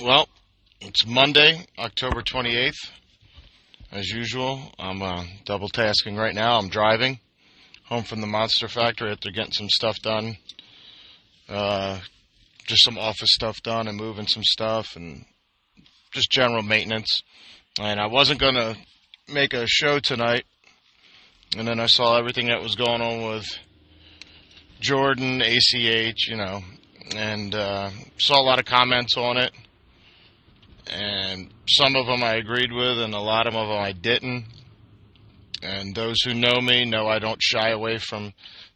Well, it's Monday, October 28th. As usual, I'm double tasking right now. I'm driving home from the Monster Factory after getting some stuff done. Just some office stuff done and moving some stuff and just general maintenance. And I wasn't going to make a show tonight. And then I saw everything that was going on with Jordan, ACH, and saw a lot of comments on it. And some of them I agreed with, and a lot of them I didn't. And those who know me know I don't shy away from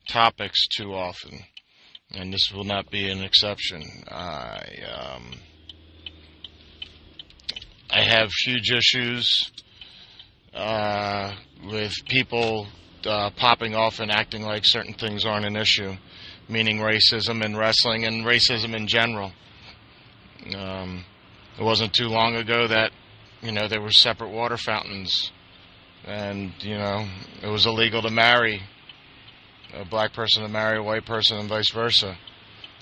topics too often, and this will not be an exception. I have huge issues with people popping off and acting like certain things aren't an issue, meaning racism in wrestling and racism in general. It wasn't too long ago that, there were separate water fountains, and, it was illegal to marry a black person to marry a white person and vice versa.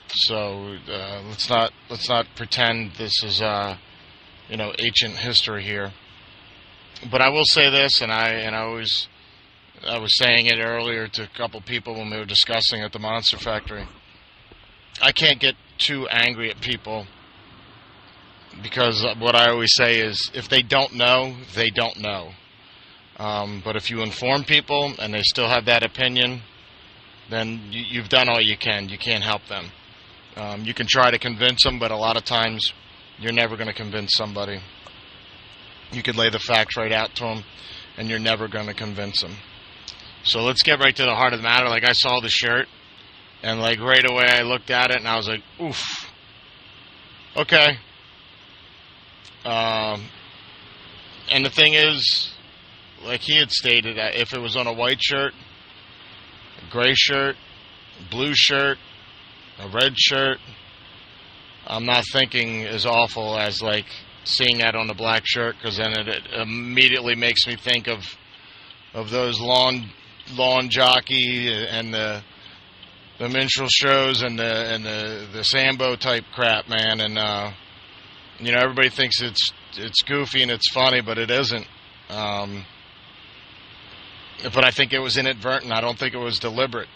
So let's not pretend this is ancient history here. But I will say this, and I was saying it earlier to a couple people when we were discussing at the Monster Factory. I can't get too angry at people, because what I always say is, if they don't know, they don't know. But if you inform people and they still have that opinion, then you've done all you can. You can't help them. You can try to convince them, but a lot of times you're never going to convince somebody. You could lay the facts right out to them, and you're never going to convince them. So let's get right to the heart of the matter. Like, I saw the shirt, and right away I looked at it, and I was like, oof. Okay. And the thing is, like he had stated, that if it was on a white shirt, a gray shirt, a blue shirt, a red shirt, I'm not thinking as awful as seeing that on the black shirt, because then it immediately makes me think of those lawn jockey and the minstrel shows and the Sambo type crap, man. And everybody thinks it's goofy and it's funny, but it isn't. But I think it was inadvertent. I don't think it was deliberate.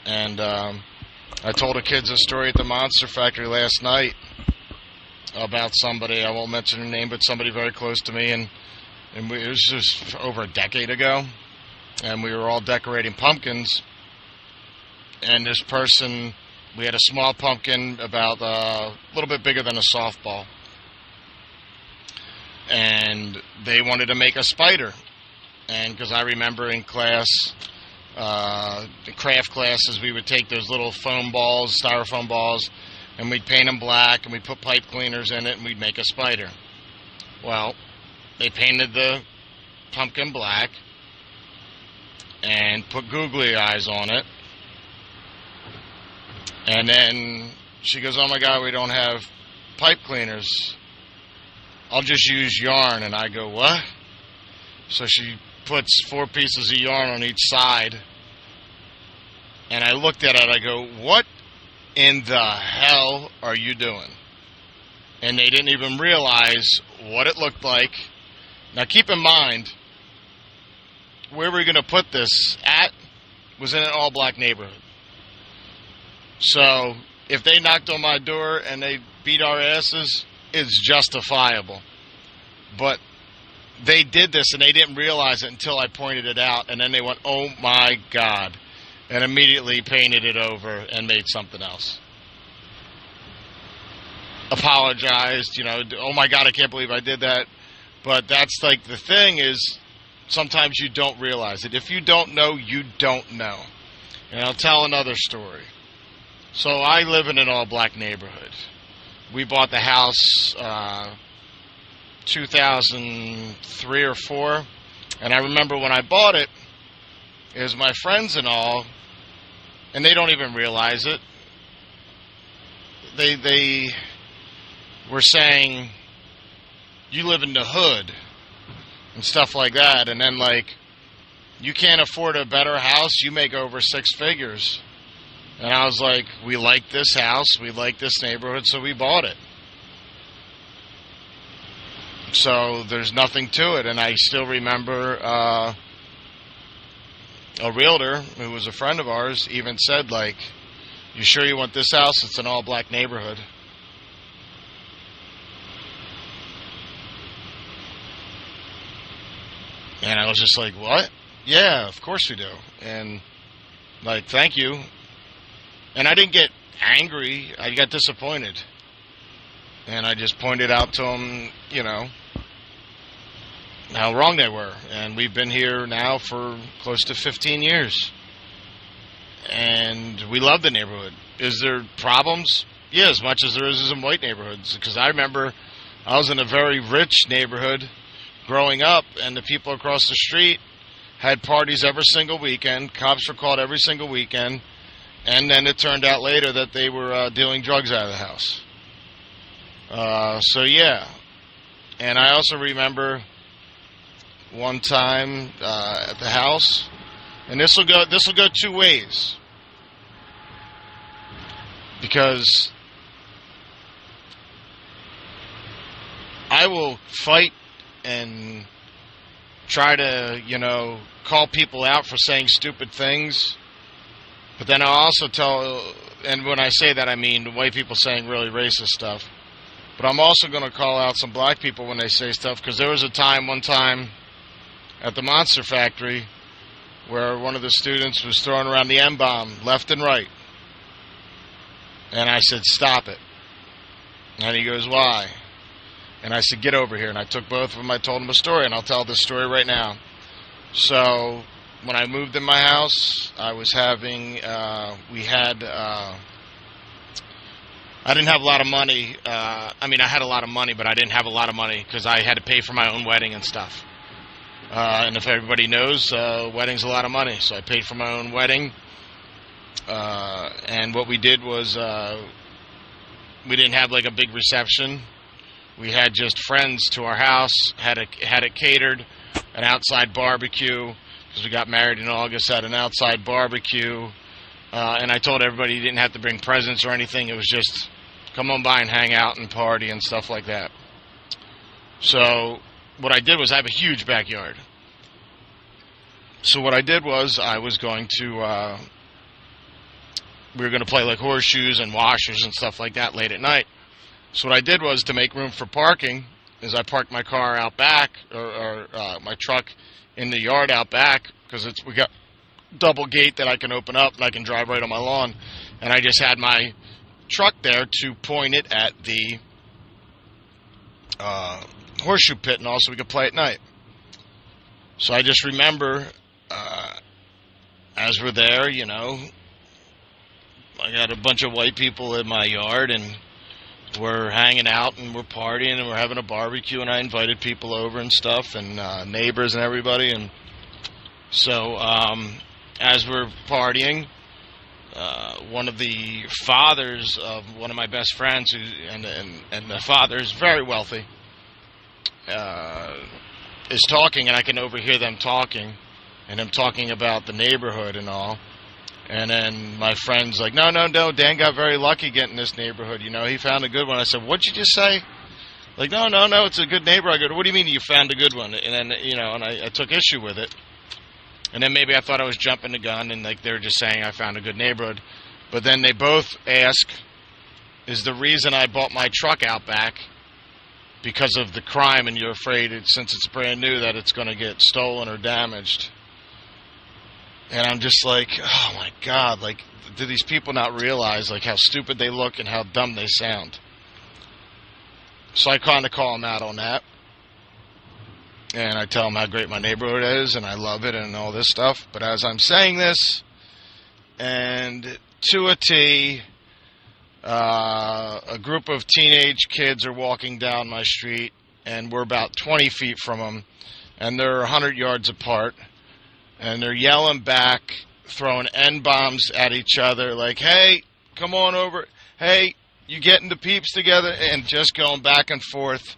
And I told the kids a story at the Monster Factory last night about somebody, I won't mention her name, but somebody very close to me, and it was just over a decade ago, and we were all decorating pumpkins, and this person, we had a small pumpkin about a little bit bigger than a softball, and they wanted to make a spider. And because I remember in class, the craft classes, we would take those little foam balls, styrofoam balls, and we'd paint them black, and we'd put pipe cleaners in it, and we'd make a spider. Well, they painted the pumpkin black and put googly eyes on it. And then she goes, oh my God, we don't have pipe cleaners. I'll just use yarn. And I go, what? So she puts 4 pieces of yarn on each side. And I looked at it, I go, what in the hell are you doing? And they didn't even realize what it looked like. Now keep in mind, where we're going to put this at was in an all-black neighborhood. So if they knocked on my door and they beat our asses, it's justifiable. But they did this and they didn't realize it until I pointed it out, and then they went, oh my God, and immediately painted it over and made something else. Apologized, oh my God, I can't believe I did that. But that's the thing is, sometimes you don't realize it. If you don't know, you don't know. And I'll tell another story. So I live in an all-black neighborhood. We bought the house 2003 or 4, and I remember when I bought it, it was my friends and all, and they don't even realize it. They were saying, you live in the hood and stuff like that, and then you can't afford a better house, you make over 6 figures. And I was like, we like this house, we like this neighborhood, so we bought it. So there's nothing to it. And I still remember a realtor who was a friend of ours even said, like, "You sure you want this house? It's an all-black neighborhood." And I was just like, "What? Yeah, of course we do." And, like, thank you. And I didn't get angry. I got disappointed. And I just pointed out to them, how wrong they were. And we've been here now for close to 15 years. And we love the neighborhood. Is there problems? Yeah, as much as there is in white neighborhoods. Because I remember I was in a very rich neighborhood growing up, and the people across the street had parties every single weekend. Cops were called every single weekend. And then it turned out later that they were dealing drugs out of the house. So, yeah. And I also remember one time at the house, and this will go two ways, because I will fight and try to call people out for saying stupid things, but then I'll also tell, and when I say that I mean white people saying really racist stuff, but I'm also going to call out some black people when they say stuff, because there was one time at the Monster Factory where one of the students was throwing around the M-bomb left and right. And I said, "Stop it." And he goes, "Why?" And I said, "Get over here." And I took both of them. I told them a story, and I'll tell this story right now. So when I moved in my house, I was having, I didn't have a lot of money. I had a lot of money, but I didn't have a lot of money because I had to pay for my own wedding and stuff. And if everybody knows, wedding's a lot of money. So I paid for my own wedding. And what we did was we didn't have like a big reception. We had just friends to our house, had it catered, an outside barbecue, because we got married in August, had an outside barbecue. And I told everybody you didn't have to bring presents or anything. It was just come on by and hang out and party and stuff like that. So what I did was I have a huge backyard. So what I did was I was going to, we were going to play like horseshoes and washers and stuff like that late at night. So what I did was, to make room for parking, is I parked my car out back, or my truck in the yard out back, because we got double gate that I can open up and I can drive right on my lawn. And I just had my truck there to point it at the horseshoe pit, and also we could play at night. So I just remember as we're there, I got a bunch of white people in my yard, and we're hanging out and we're partying and we're having a barbecue, and I invited people over and stuff, and neighbors and everybody. And so as we're partying, one of the fathers of one of my best friends, and the father is very wealthy, is talking, and I can overhear them talking, and them talking about the neighborhood and all. And then my friend's like, no, Dan got very lucky getting this neighborhood. He found a good one. I said, "What'd you just say?" Like, no, it's a good neighbor. I go, "What do you mean you found a good one?" And then, and I took issue with it. And then maybe I thought I was jumping the gun, and like they were just saying I found a good neighborhood. But then they both ask, is the reason I bought my truck out back because of the crime, and you're afraid, since it's brand new, that it's going to get stolen or damaged? And I'm just like, oh my God, like, do these people not realize like how stupid they look and how dumb they sound? So I kind of call them out on that. And I tell them how great my neighborhood is, and I love it, and all this stuff. But as I'm saying this, and to a T, a group of teenage kids are walking down my street, and we're about 20 feet from them, and they're 100 yards apart, and they're yelling back, throwing N-bombs at each other, like, "Hey, come on over. Hey, you getting the peeps together?" And just going back and forth.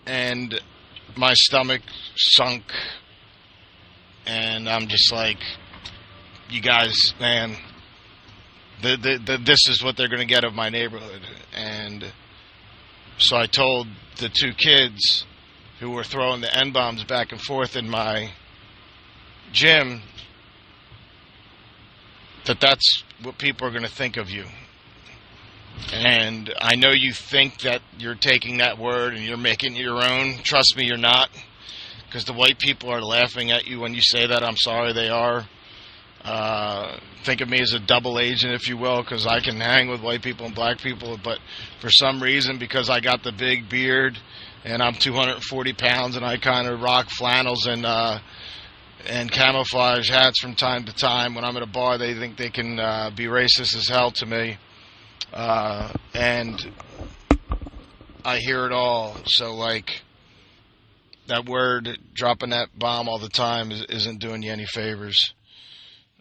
And my stomach sunk, and I'm just like, you guys, man, this is what they're going to get of my neighborhood. And So I told the two kids who were throwing the N-bombs back and forth in my gym that that's what people are going to think of you. And I know you think that you're taking that word and you're making it your own. Trust me, you're not. Because the white people are laughing at you when you say that. I'm sorry, they are. Think of me as a double agent, if you will, because I can hang with white people and black people. But for some reason, because I got the big beard and I'm 240 pounds and I kind of rock flannels and camouflage hats from time to time, when I'm at a bar, they think they can be racist as hell to me. And I hear it all. So, like, that word, dropping that bomb all the time isn't doing you any favors.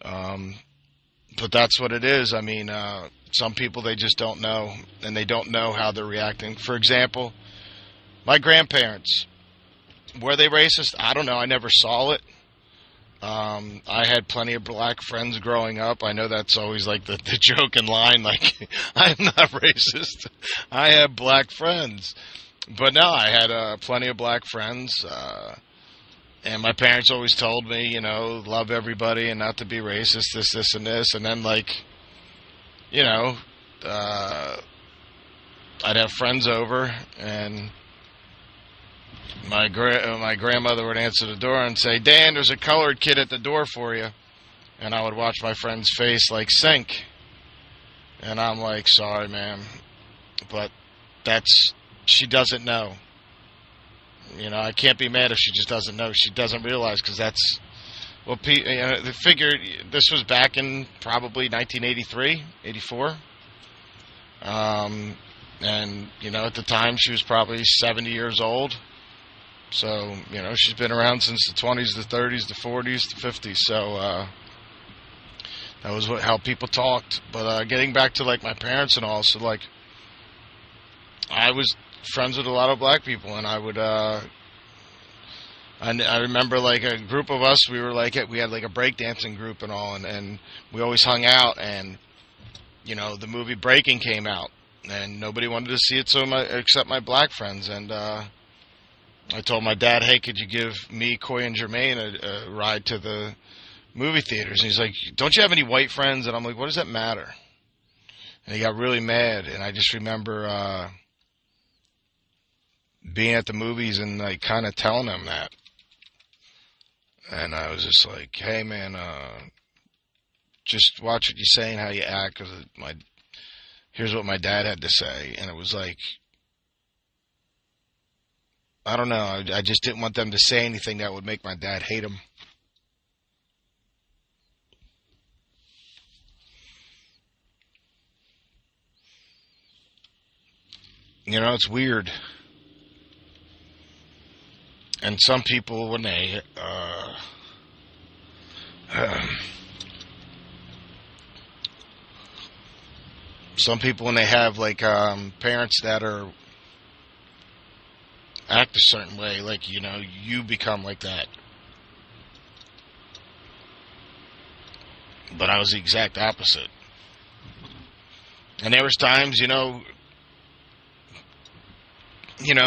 But that's what it is. I mean, some people, they just don't know, and they don't know how they're reacting. For example, my grandparents, were they racist? I don't know. I never saw it. I had plenty of black friends growing up. I know that's always like the joke and line, like, I'm not racist. I have black friends. But no, I had plenty of black friends. And my parents always told me, you know, love everybody and not to be racist, this, and this. And then, like, you know, I'd have friends over, and my grandmother would answer the door and say, Dan, there's a colored kid at the door for you. And I would watch my friend's face, like, sink. And I'm like, sorry, ma'am. But she doesn't know. You know, I can't be mad if she just doesn't know. She doesn't realize, because that's, well, you know, the figure, this was back in probably 1983, 84. And, you know, at the time she was probably 70 years old. So, you know, she's been around since the 20s, the 30s, the 40s, the 50s. So, that was how people talked. But getting back to, like, my parents and all, so, like, I was friends with a lot of black people, and I would, I remember, like, a group of us, we had, like, a breakdancing group and all, and we always hung out, and, you know, the movie Breaking came out, and nobody wanted to see it except my black friends, and, I told my dad, hey, could you give me, Coy, and Jermaine a ride to the movie theaters? And he's like, don't you have any white friends? And I'm like, what does that matter? And he got really mad, and I just remember being at the movies and, like, kind of telling him that. And I was just like, hey, man, just watch what you say and how you act, because here's what my dad had to say. And it was like, I don't know, I just didn't want them to say anything that would make my dad hate him. You know, it's weird. And some people, when they, have, like, parents that act a certain way, like, you know, you become like that. But I was the exact opposite. And there was times, you know,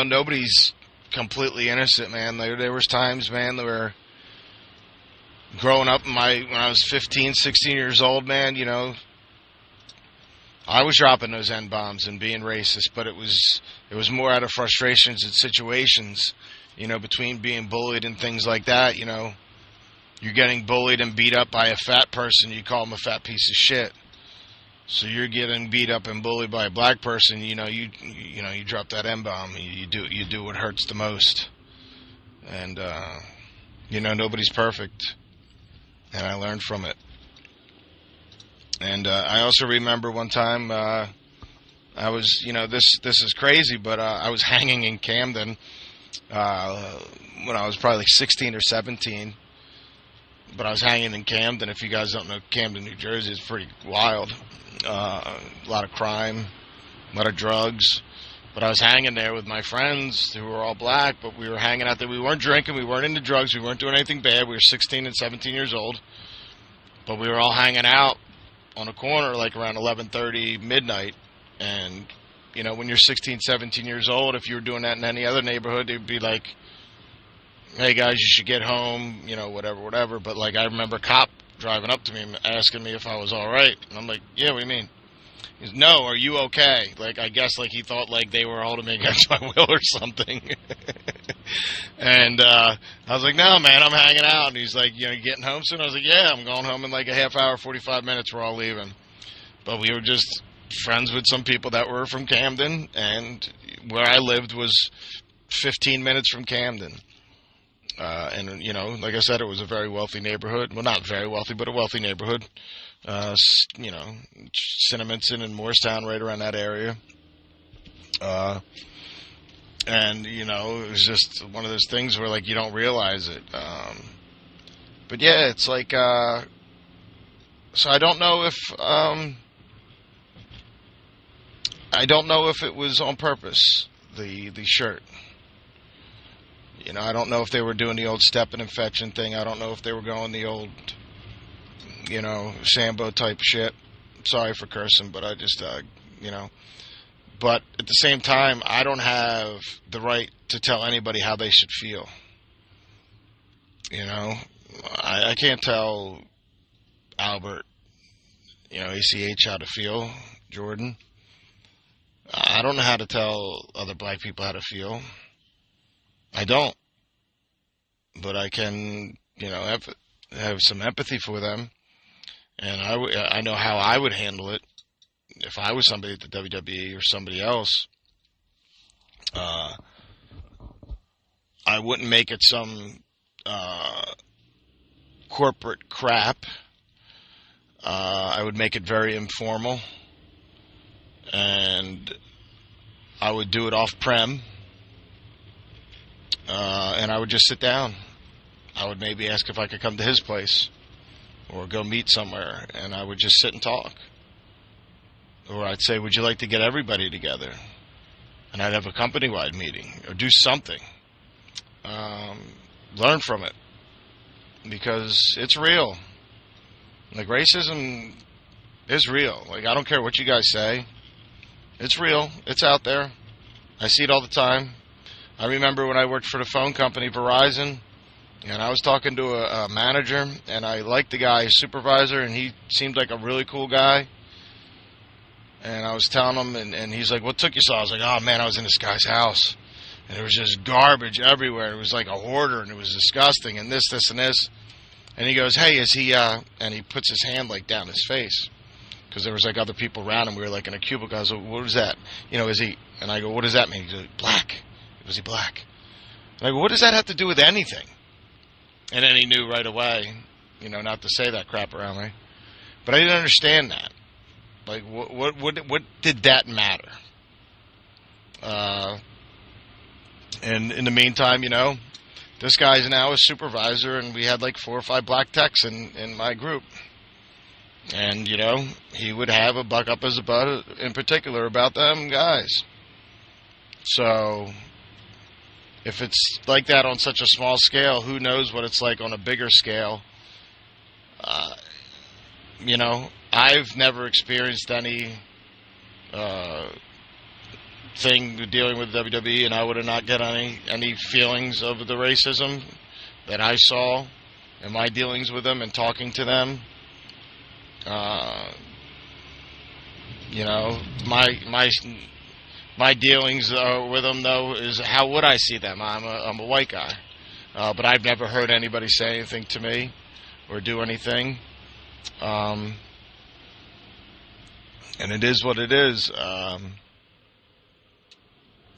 nobody's completely innocent, man. There was times, man, where growing up when I was 15, 16 years old, man, you know, I was dropping those N-bombs and being racist, but it was more out of frustrations and situations, you know, between being bullied and things like that. You know, you're getting bullied and beat up by a fat person, you call him a fat piece of shit. So you're getting beat up and bullied by a black person, you know, you drop that N-bomb, you do what hurts the most. And you know, nobody's perfect, and I learned from it. And I also remember one time I was, you know, this is crazy, but I was hanging in Camden when I was probably like 16 or 17. But I was hanging in Camden. If you guys don't know Camden, New Jersey, it's pretty wild. A lot of crime, a lot of drugs. But I was hanging there with my friends who were all black, but we were hanging out there. We weren't drinking, we weren't into drugs, we weren't doing anything bad. We were 16 and 17 years old. But we were all hanging out on a corner like around 11:30 midnight, and You know, when you're 16, 17 years old, if you were doing that in any other neighborhood, it'd be like, hey guys, you should get home, you know, whatever, whatever. But like, I remember a cop driving up to me asking me if I was all right, and I'm like, yeah, what do you mean? He goes, no, are you okay? Like, I guess like he thought like they were holding me against my will or something. And I was like, no, man, I'm hanging out. And he's like, you know, you getting home soon? I was like, yeah, I'm going home in like a half hour, 45 minutes. We're all leaving. But we were just friends with some people that were from Camden, and where I lived was 15 minutes from Camden. And, you know, like I said, it was a very wealthy neighborhood. Well, not very wealthy, but a wealthy neighborhood. You know, Cinnaminson and Morristown, right around that area. And, you know, it was just one of those things where, like, you don't realize it. But, yeah, it's like, so I don't know if, it was on purpose, the shirt. You know, I don't know if they were doing the old stepping and fetching thing. I don't know if they were going the old, you know, Sambo type shit. Sorry for cursing, but I just, you know. But at the same time, I don't have the right to tell anybody how they should feel. You know, I can't tell Albert, you know, ACH how to feel, Jordan. I don't know how to tell other black people how to feel. I don't. But I can, you know, have some empathy for them. And I know how I would handle it if I was somebody at the WWE or somebody else. I wouldn't make it some corporate crap. I would make it very informal. And I would do it off-prem. And I would just sit down. I would maybe ask if I could come to his place or go meet somewhere, and I would just sit and talk. Or I'd say, would you like to get everybody together? And I'd have a company-wide meeting or do something. Learn from it, because it's real. Like, racism is real. Like, I don't care what you guys say. It's real. It's out there. I see it all the time. I remember when I worked for the phone company, Verizon, and I was talking to a manager, and I liked the guy, his supervisor, and he seemed like a really cool guy. And I was telling him, and he's like, what took you so? I was like, oh, man, I was in this guy's house, and there was just garbage everywhere. It was like a hoarder, and it was disgusting, and this, and this. And he goes, hey, is he, and he puts his hand, like, down his face, because there was, like, other people around him. We were, like, in a cubicle. I was like, what was that? You know, is he, and I go, what does that mean? He goes, black. Was he black? And I go, what does that have to do with anything? And then he knew right away, you know, not to say that crap around me. But I didn't understand that. Like, what did that matter? And in the meantime, you know, this guy's now a supervisor, and we had like 4 or 5 black techs in my group. And, you know, he would have a buck up his butt in particular about them guys. So, if it's like that on such a small scale, who knows what it's like on a bigger scale. You know, I've never experienced any thing dealing with WWE, and I would have not got any feelings of the racism that I saw in my dealings with them and talking to them. You know, my dealings with them, though, is how would I see them? I'm a white guy. But I've never heard anybody say anything to me or do anything. And it is what it is.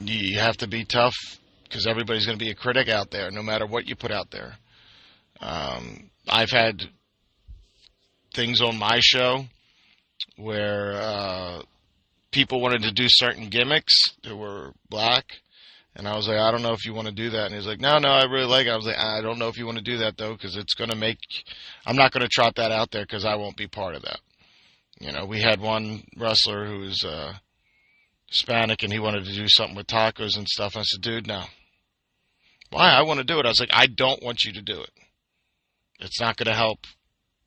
You have to be tough, because everybody's going to be a critic out there, no matter what you put out there. I've had things on my show where people wanted to do certain gimmicks that were black, and I was like, I don't know if you want to do that. And he's like, no, I really like it. I was like, I don't know if you want to do that, though, because it's going to make, I'm not going to trot that out there because I won't be part of that. You know, we had one wrestler who was Hispanic, and he wanted to do something with tacos and stuff. And I said, dude, no. Why? I want to do it. I was like, I don't want you to do it. It's not going to help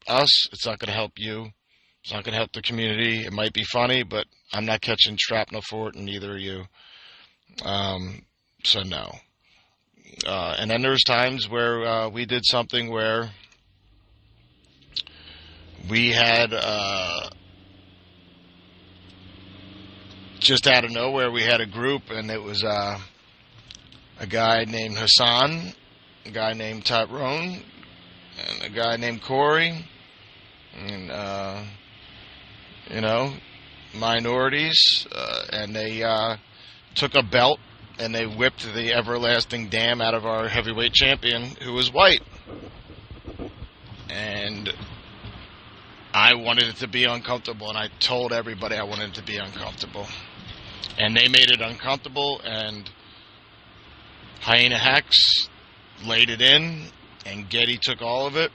us. It's not going to help you. It's not going to help the community. It might be funny, but I'm not catching shrapnel for it, and neither are you. So no. And then there's times where we did something where we had just out of nowhere we had a group, and it was a guy named Hassan, a guy named Tyrone, and a guy named Corey, and minorities, and they took a belt and they whipped the everlasting damn out of our heavyweight champion, who was white. And I wanted it to be uncomfortable, and I told everybody I wanted it to be uncomfortable. And they made it uncomfortable, and Hyena Hex laid it in, and Getty took all of it,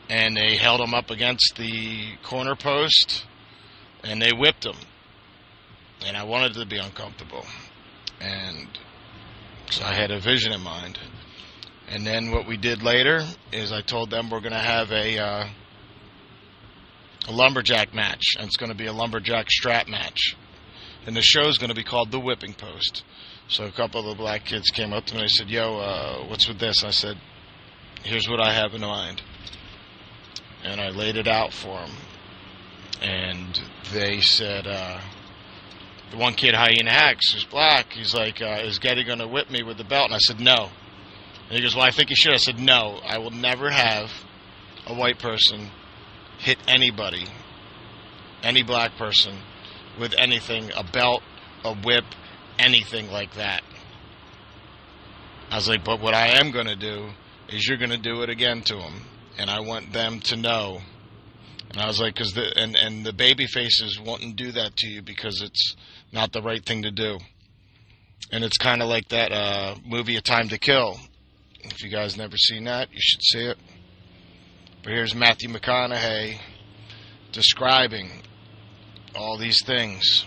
and they held him up against the corner post, and they whipped him. And I wanted it to be uncomfortable. And so I had a vision in mind. And then what we did later is I told them we're going to have a lumberjack match. And it's going to be a lumberjack strap match. And the show is going to be called The Whipping Post. So a couple of the black kids came up to me and they said, yo, what's with this? And I said, here's what I have in mind. And I laid it out for them. And they said, the one kid, Hyena Hex, who's black, he's like, is Getty going to whip me with the belt? And I said, no. And he goes, well, I think you should. I said, no, I will never have a white person hit anybody, any black person, with anything, a belt, a whip, anything like that. I was like, but what I am going to do is you're going to do it again to them. And I want them to know. And I was like, because the baby faces won't do that to you because it's not the right thing to do. And it's kind of like that movie, A Time to Kill. If you guys never seen that, you should see it. But here's Matthew McConaughey describing all these things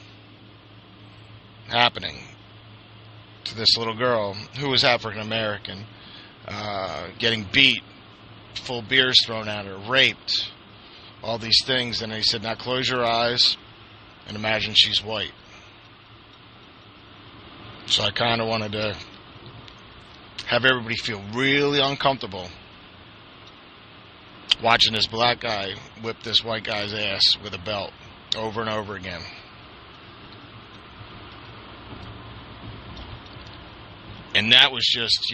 happening to this little girl who was African American, getting beat, full beers thrown at her, raped, all these things. And he said, now close your eyes and imagine she's white. So I kind of wanted to have everybody feel really uncomfortable watching this black guy whip this white guy's ass with a belt over and over again. And that was just,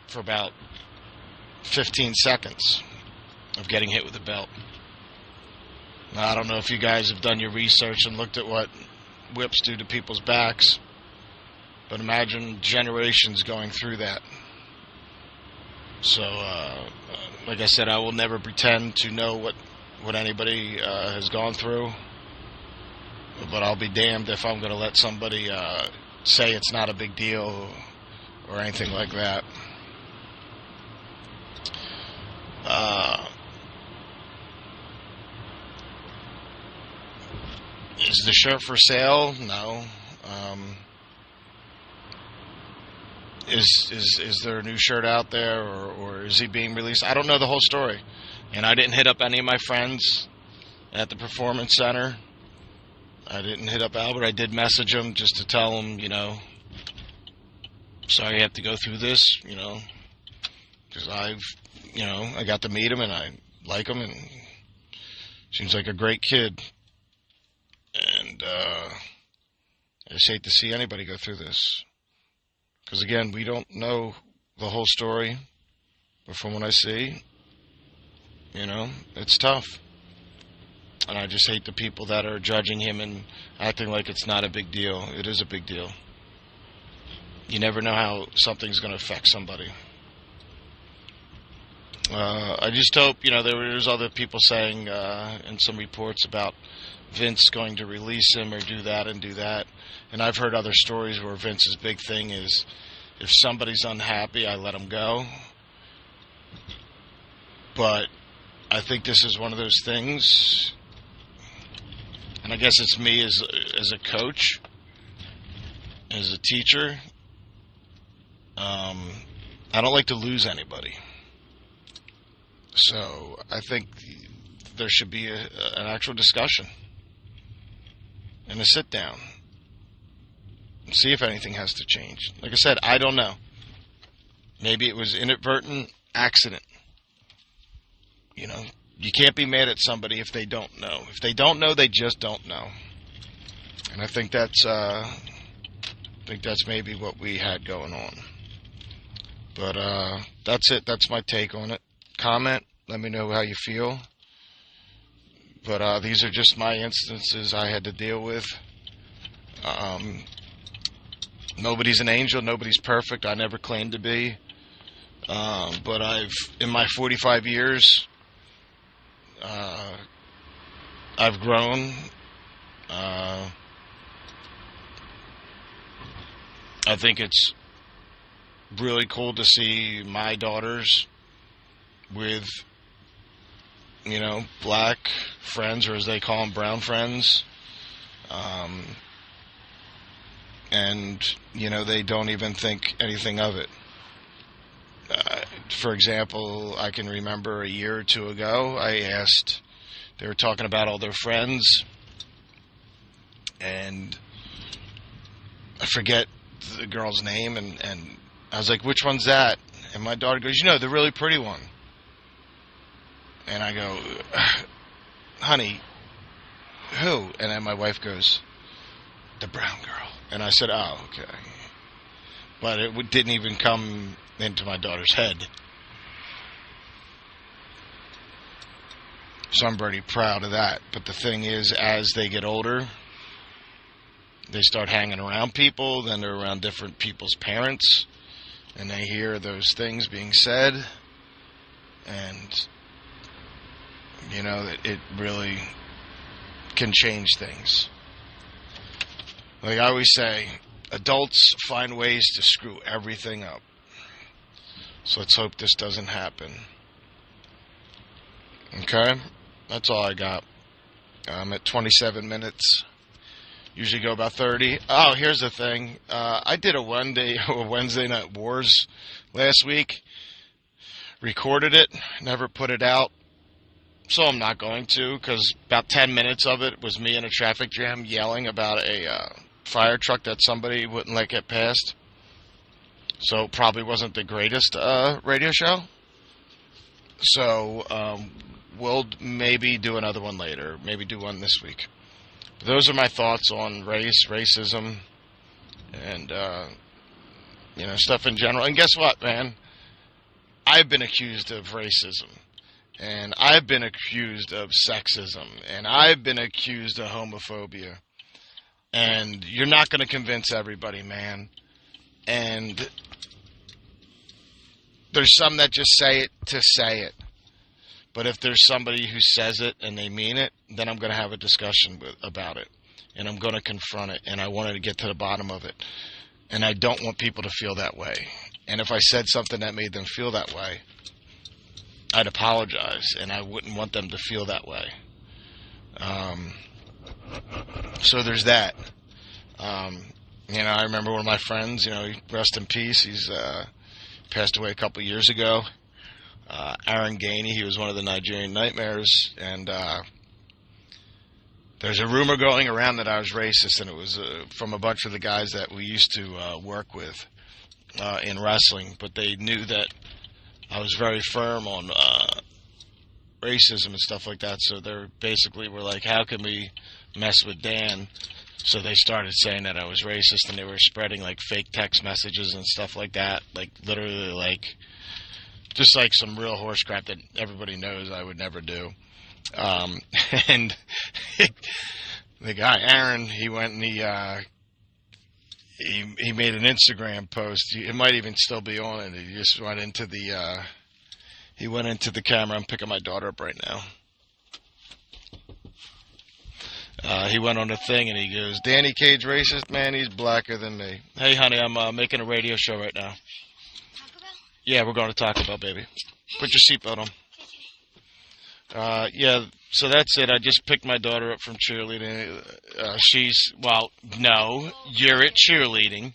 for about 15 seconds of getting hit with a belt. Now, I don't know if you guys have done your research and looked at what whips do to people's backs, but imagine generations going through that. So, like I said, I will never pretend to know what anybody has gone through, but I'll be damned if I'm going to let somebody say it's not a big deal or anything like that. Is the shirt for sale? No. Is there a new shirt out there, or is he being released? I don't know the whole story. And I didn't hit up any of my friends at the Performance Center. I didn't hit up Albert. I did message him just to tell him, sorry you have to go through this, because I got to meet him and I like him and seems like a great kid. And I just hate to see anybody go through this. Because, again, we don't know the whole story. But from what I see, it's tough. And I just hate the people that are judging him and acting like it's not a big deal. It is a big deal. You never know how something's going to affect somebody. I just hope, there's other people saying in some reports about Vince going to release him or do that and do that. And I've heard other stories where Vince's big thing is if somebody's unhappy, I let them go. But I think this is one of those things, and I guess it's me as a coach, as a teacher. I don't like to lose anybody. So I think there should be an actual discussion and a sit down and see if anything has to change. Like I said, I don't know. Maybe it was inadvertent accident. You know, you can't be mad at somebody if they don't know. If they don't know, they just don't know. And I think that's maybe what we had going on. But that's it. That's my take on it. Comment. Let me know how you feel. But these are just my instances I had to deal with. Nobody's an angel. Nobody's perfect. I never claimed to be. But in my 45 years, I've grown. I think it's really cool to see my daughters with, you know, black friends, or as they call them, brown friends. And, you know, they don't even think anything of it. For example, I can remember a year or two ago, they were talking about all their friends, and I forget the girl's name, and I was like, which one's that? And my daughter goes, you know, the really pretty one. And I go, honey, who? And then my wife goes, the brown girl. And I said, oh, okay. But it didn't even come into my daughter's head. So I'm pretty proud of that. But the thing is, as they get older, they start hanging around people, then they're around different people's parents, and they hear those things being said, and, you know, it really can change things. Like I always say, adults find ways to screw everything up. So let's hope this doesn't happen. Okay? That's all I got. I'm at 27 minutes. Usually go about 30. Oh, here's the thing. I did a Wednesday Night Wars last week. Recorded it. Never put it out. So I'm not going to, because about 10 minutes of it was me in a traffic jam yelling about a fire truck that somebody wouldn't let get past. So probably wasn't the greatest radio show. So we'll maybe do another one later. Maybe do one this week. But those are my thoughts on racism, and you know, stuff in general. And guess what, man? I've been accused of racism, and I've been accused of sexism, and I've been accused of homophobia. And you're not going to convince everybody, man. And there's some that just say it to say it. But if there's somebody who says it and they mean it, then I'm going to have a discussion about it. And I'm going to confront it. And I wanted to get to the bottom of it. And I don't want people to feel that way. And if I said something that made them feel that way, I'd apologize. And I wouldn't want them to feel that way. So there's that. You know, I remember one of my friends, you know, rest in peace. He's passed away a couple of years ago. Aaron Gainey, he was one of the Nigerian Nightmares, and there's a rumor going around that I was racist, and it was from a bunch of the guys that we used to work with in wrestling, but they knew that I was very firm on racism and stuff like that, so they basically were like, how can we mess with Dan? So they started saying that I was racist, and they were spreading like fake text messages and stuff like that, like literally like just like some real horse crap that everybody knows I would never do. And the guy Aaron, he went and he made an Instagram post. It might even still be on it. He just went into the camera. I'm picking my daughter up right now. He went on a thing and he goes, Danny Cage racist? Man, he's blacker than me. Hey, honey, I'm making a radio show right now. Taco Bell? Yeah, we're going to Taco Bell, baby. Put your seatbelt on. Yeah, so that's it. I just picked my daughter up from cheerleading. No, you're at cheerleading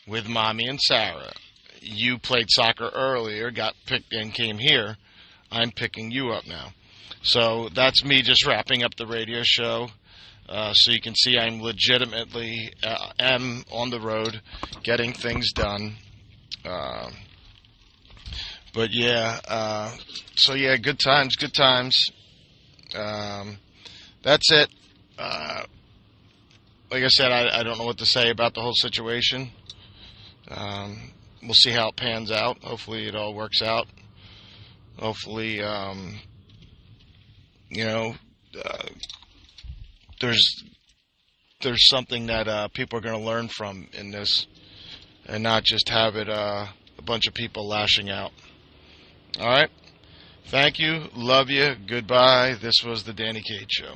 with Mommy and Sarah. You played soccer earlier, got picked and came here. I'm picking you up now. So that's me just wrapping up the radio show. So you can see I'm legitimately am on the road getting things done. But yeah, so yeah, good times, good times. That's it. Like I said, I don't know what to say about the whole situation. We'll see how it pans out. Hopefully it all works out. Hopefully, you know, there's something that people are going to learn from in this, and not just have it a bunch of people lashing out. All right. Thank you. Love you. Goodbye. This was the Danny Cage Show.